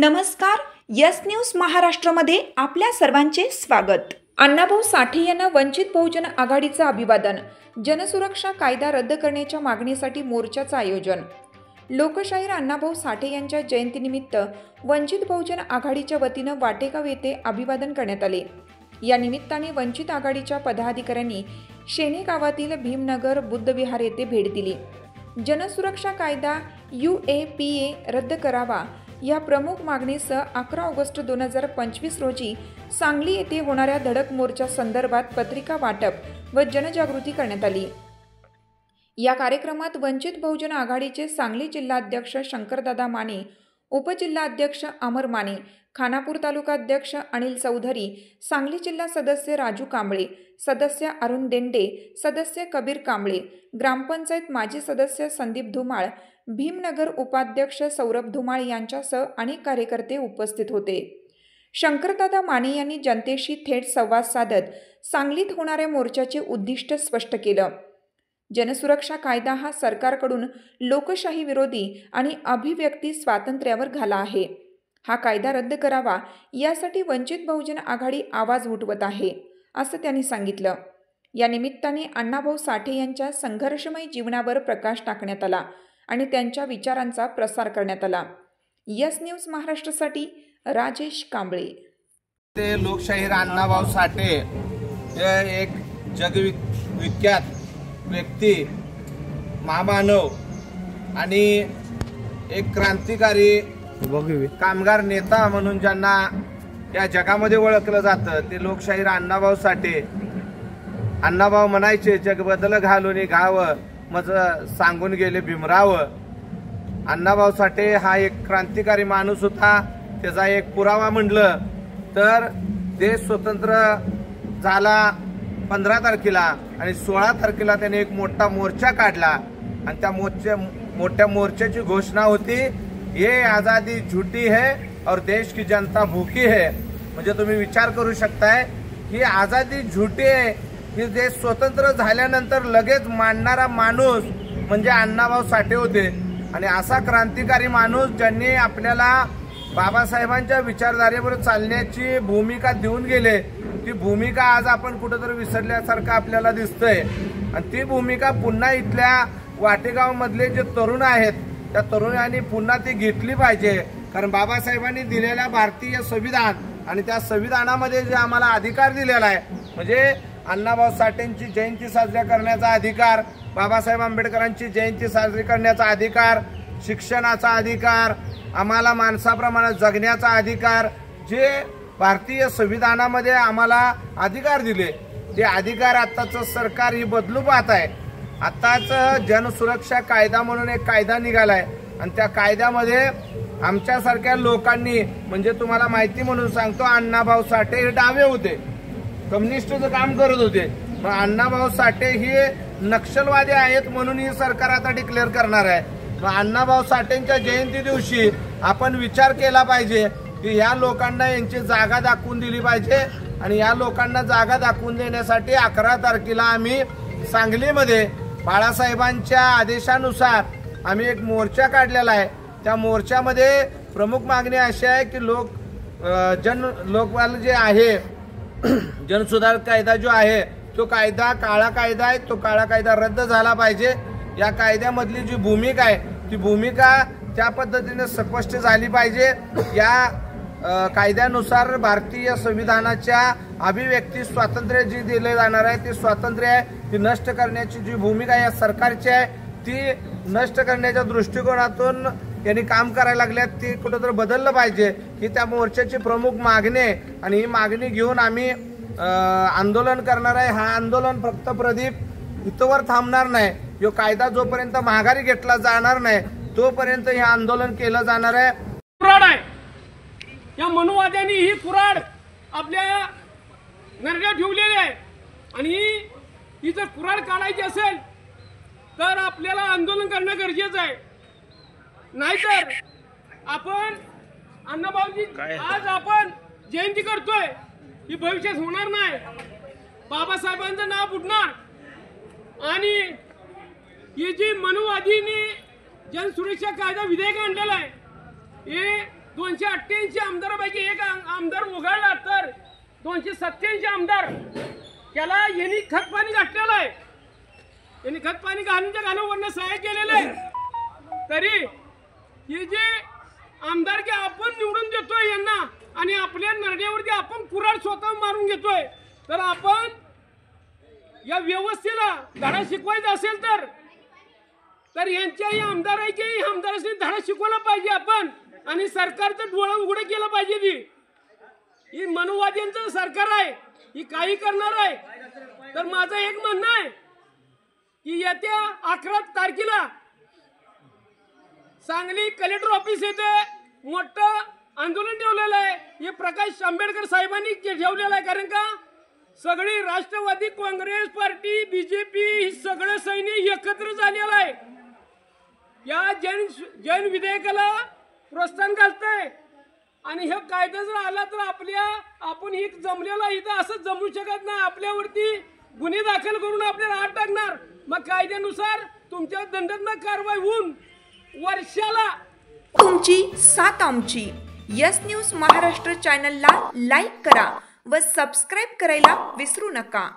नमस्कार, yes news महाराष्ट्रामध्ये आपल्या सर्वांचे स्वागत। अण्णाभाऊ साठे यांना वंचित बहुजन आघाडीचं अभिवादन। जनसुरक्षा कायदा रद्द करण्याच्या मागणीसाठी मोर्चाचं आयोजन। लोकशाहीर अण्णाभाऊ साठे यांच्या जयंतीनिमित्त वंचित बहुजन आघाडीच्या वतीनं वाटेगाव येथे अभिवादन करण्यात आले। या निमित्ताने वंचित आघाडीच्या पदाधिकाऱ्यांनी शेणे गावातील भीमनगर बुद्धविहार येथे भेट दिली। जनसुरक्षा कायदा UAPA रद्द करावा या प्रमुख मागणीसह 11 ऑगस्ट 2025 रोजी सांगली येथे होणाऱ्या धडक मोर्चा संदर्भात पत्रिका वाटप व जनजागृती करण्यात आली। या कार्यक्रमात वंचित बहुजन आघाडीचे सांगली जिल्हाध्यक्ष शंकरदादा माने, उपजिल्हाध्यक्ष अमर माने, खानापूर तालुका अध्यक्ष अनिल चौधरी, सांगली जिल्हा सदस्य राजू कांबळे, सदस्य अरुण देंडे, सदस्य कबीर कांबळे, ग्रामपंचायत माजी सदस्य संदीप धुमाळ, भीमनगर उपाध्यक्ष सौरभ धुमाळ यांच्यासह अनेक कार्यकर्ते उपस्थित होते। शंकरदादा माने यांनी जनतेशी थेट संवाद साधत सांगलीत होणाऱ्या मोर्चाचे उद्दिष्ट स्पष्ट केलं। जनसुरक्षा कायदा हा सरकारकडून लोकशाही विरोधी आणि अभिव्यक्ती स्वातंत्र्यावर घाला आहे। हा कायदा रद्द करावा यासाठी वंचित बहुजन आघाडी आवाज उठवत आहे, असं त्यांनी सांगितलं। या निमित्ताने अण्णाभाऊ साठे यांच्या संघर्षमय जीवनावर प्रकाश टाकण्यात आला आणि त्यांच्या विचारांचा प्रसार करण्यात आला। यस न्यूज महाराष्ट्रासाठी राजेश कांबळे। ते लोकशाहीर अण्णाभाऊ साठे हे एक जगविख्यात व्यक्ती, महामानव आणि एक क्रांतिकारी कामगार नेता म्हणून ज्यांना या जगामध्ये ओळखलं जातं ते लोकशाहीर अण्णाभाऊ साठे। अण्णाभाऊ म्हणायचे, जग बदल घालून घावं मज सांगून गेले भीमराव। अण्णाभाऊ साठे हा एक क्रांतिकारी माणूस होता। त्याचा एक पुरावा म्हटलं तर देश स्वतंत्र झाला 15 तारखेला आणि 16 तारखेला त्याने एक मोठा मोर्चा काढला आणि त्या मोठ्या मोर्चाची घोषणा होती, ये आजादी झूठी है और देश की जनता भूखी है। म्हणजे तुम्ही विचार करू शकताय की आजादी झूठी आहे ही देश स्वतंत्र झाल्यानंतर लगेच मांडणारा माणूस म्हणजे अण्णाभाऊ साठे होते। आणि असा क्रांतिकारी माणूस ज्यांनी आपल्याला बाबासाहेबांच्या विचारधारेवर चालण्याची भूमिका देऊन गेले, ती भूमिका आज आपण कुठेतरी विसरल्यासारखं आपल्याला दिसतंय। आणि ती भूमिका पुन्हा इथल्या वाटेगाव मधले जे तरुण आहेत त्या तरुणांनी पुन्हा ती घेतली पाहिजे। कारण बाबासाहेबांनी दिलेल्या भारतीय संविधान आणि त्या संविधानामध्ये जे आम्हाला अधिकार दिलेला आहे, म्हणजे अण्णाभाऊ साठेंची जयंती साजरी करण्याचा अधिकार, बाबासाहेब आंबेडकरांची जयंती साजरी करण्याचा अधिकार, शिक्षणाचा अधिकार, आम्हाला माणसाप्रमाणे जगण्याचा अधिकार, जे भारतीय संविधानामध्ये आम्हाला अधिकार दिले ते अधिकार आताचं सरकार ही बदलू पाहत आहे। आताच जनसुरक्षा कायदा म्हणून एक कायदा निघालाय आणि त्या कायद्यामध्ये आमच्यासारख्या लोकांनी, म्हणजे तुम्हाला माहिती म्हणून सांगतो, अण्णाभाऊ साठे हे डावे होते, कम्युनिस्टचं काम करत होते। मग अण्णाभाऊ साठे हे नक्षलवादी आहेत म्हणून ही सरकार आता डिक्लेअर करणार आहे। मग अण्णाभाऊ साठेंच्या जयंती दिवशी आपण विचार केला पाहिजे की या लोकांना यांची जागा दाखवून दिली पाहिजे। आणि या लोकांना जागा दाखवून देण्यासाठी 11 तारखेला आम्ही सांगलीमध्ये बाळासाहेबांच्या आदेशानुसार आम्ही एक मोर्चा काढलेला आहे। त्या मोर्चामध्ये प्रमुख मागणी अशी आहे की लोकपाल जे आहे, जनसुधार कायदा जो आहे तो कायदा काळा कायदा आहे, तो काळा कायदा रद्द झाला पाहिजे। या कायद्यामधली जी भूमिका आहे ती भूमिका त्या पद्धतीने स्पष्ट झाली पाहिजे। या कायद्यानुसार भारतीय संविधानाच्या अभिव्यक्ती स्वातंत्र्य जे दिले जाणार आहे ते स्वातंत्र्य आहे ती नष्ट करण्याची जी भूमिका या सरकारची आहे ती नष्ट करण्याच्या दृष्टिकोनातून यांनी काम करायला लागल्यात, ती कुठेतरी बदललं पाहिजे ही त्या मोर्चाची प्रमुख मागणी आहे। आणि ही मागणी घेऊन आम्ही आंदोलन करणार आहे। हा आंदोलन फक्त प्रदीप इथवर थांबणार नाही, जो कायदा जोपर्यंत माघारी घेतला जाणार नाही तोपर्यंत हे आंदोलन केलं जाणार आहे। कुऱ्हाड आहे, या मनुवाद्यांनी ही कुऱ्हाड आपल्या नरड्यात ठेवलेली आहे आणि ही जर कुऱ्हाड काढायची असेल तर आपल्याला आंदोलन करणं गरजेचं आहे। नाहीतर आपण अण्णाभाऊजी आज आपण जयंती करतोय ही भविष्यात होणार नाही, बाबासाहेबांचं नाव बुडणार। आणि ही जी मनुवादीने जनसुरक्षा कायदा विधेयक आणलेला आहे हे 288 आमदारापैकी एक आमदार उघडला तर 287 आमदार त्याला यांनी खतपाणी घातलेलं आहे. यांनी खतपाणी घालण्याच्या घालवरनं सहाय्य केलेलं आहे. तरी ही जे आमदारकी आपण निवडून देतोय यांना आणि आपल्या नरड्यावरती आपण कुऱ्हाड स्वतः मारून घेतोय, तर आपण या व्यवस्थेला धडा शिकवायचा असेल तर यांच्याही आमदारांनी धडा शिकवला पाहिजे आपण, आणि सरकारचं डोळं उघडं केलं पाहिजे. ही मनुवाद्यांचं सरकार आहे, ही काही करणार आहे. तर माझं एक म्हणणं आहे की येत्या 11 तारखेला सांगली कलेक्टर ऑफिस येथे मोठं आंदोलन ठेवलेलं आहे. हे प्रकाश आंबेडकर साहेबांनी ठेवलेलं आहे. कारण का सगळी राष्ट्रवादी काँग्रेस पार्टी, बीजेपी ही सगळे सैनिक एकत्र झालेलं आहे. या जैन विधेयकाला प्रोत्साहन घालतंय, आणि हे कायदा जर आला तर आपण ही जमलेला इथं असं जमू शकत नाही. आपल्यावरती गुन्हे दाखल करून आपल्याला आत टाकणार. मग कायद्यानुसार तुमच्या दंडात्मक कारवाई होऊन वर्षाला तुमची साथ आमची. यस न्यूज महाराष्ट्र चॅनलला लाईक करा व सबस्क्राईब करायला विसरू नका.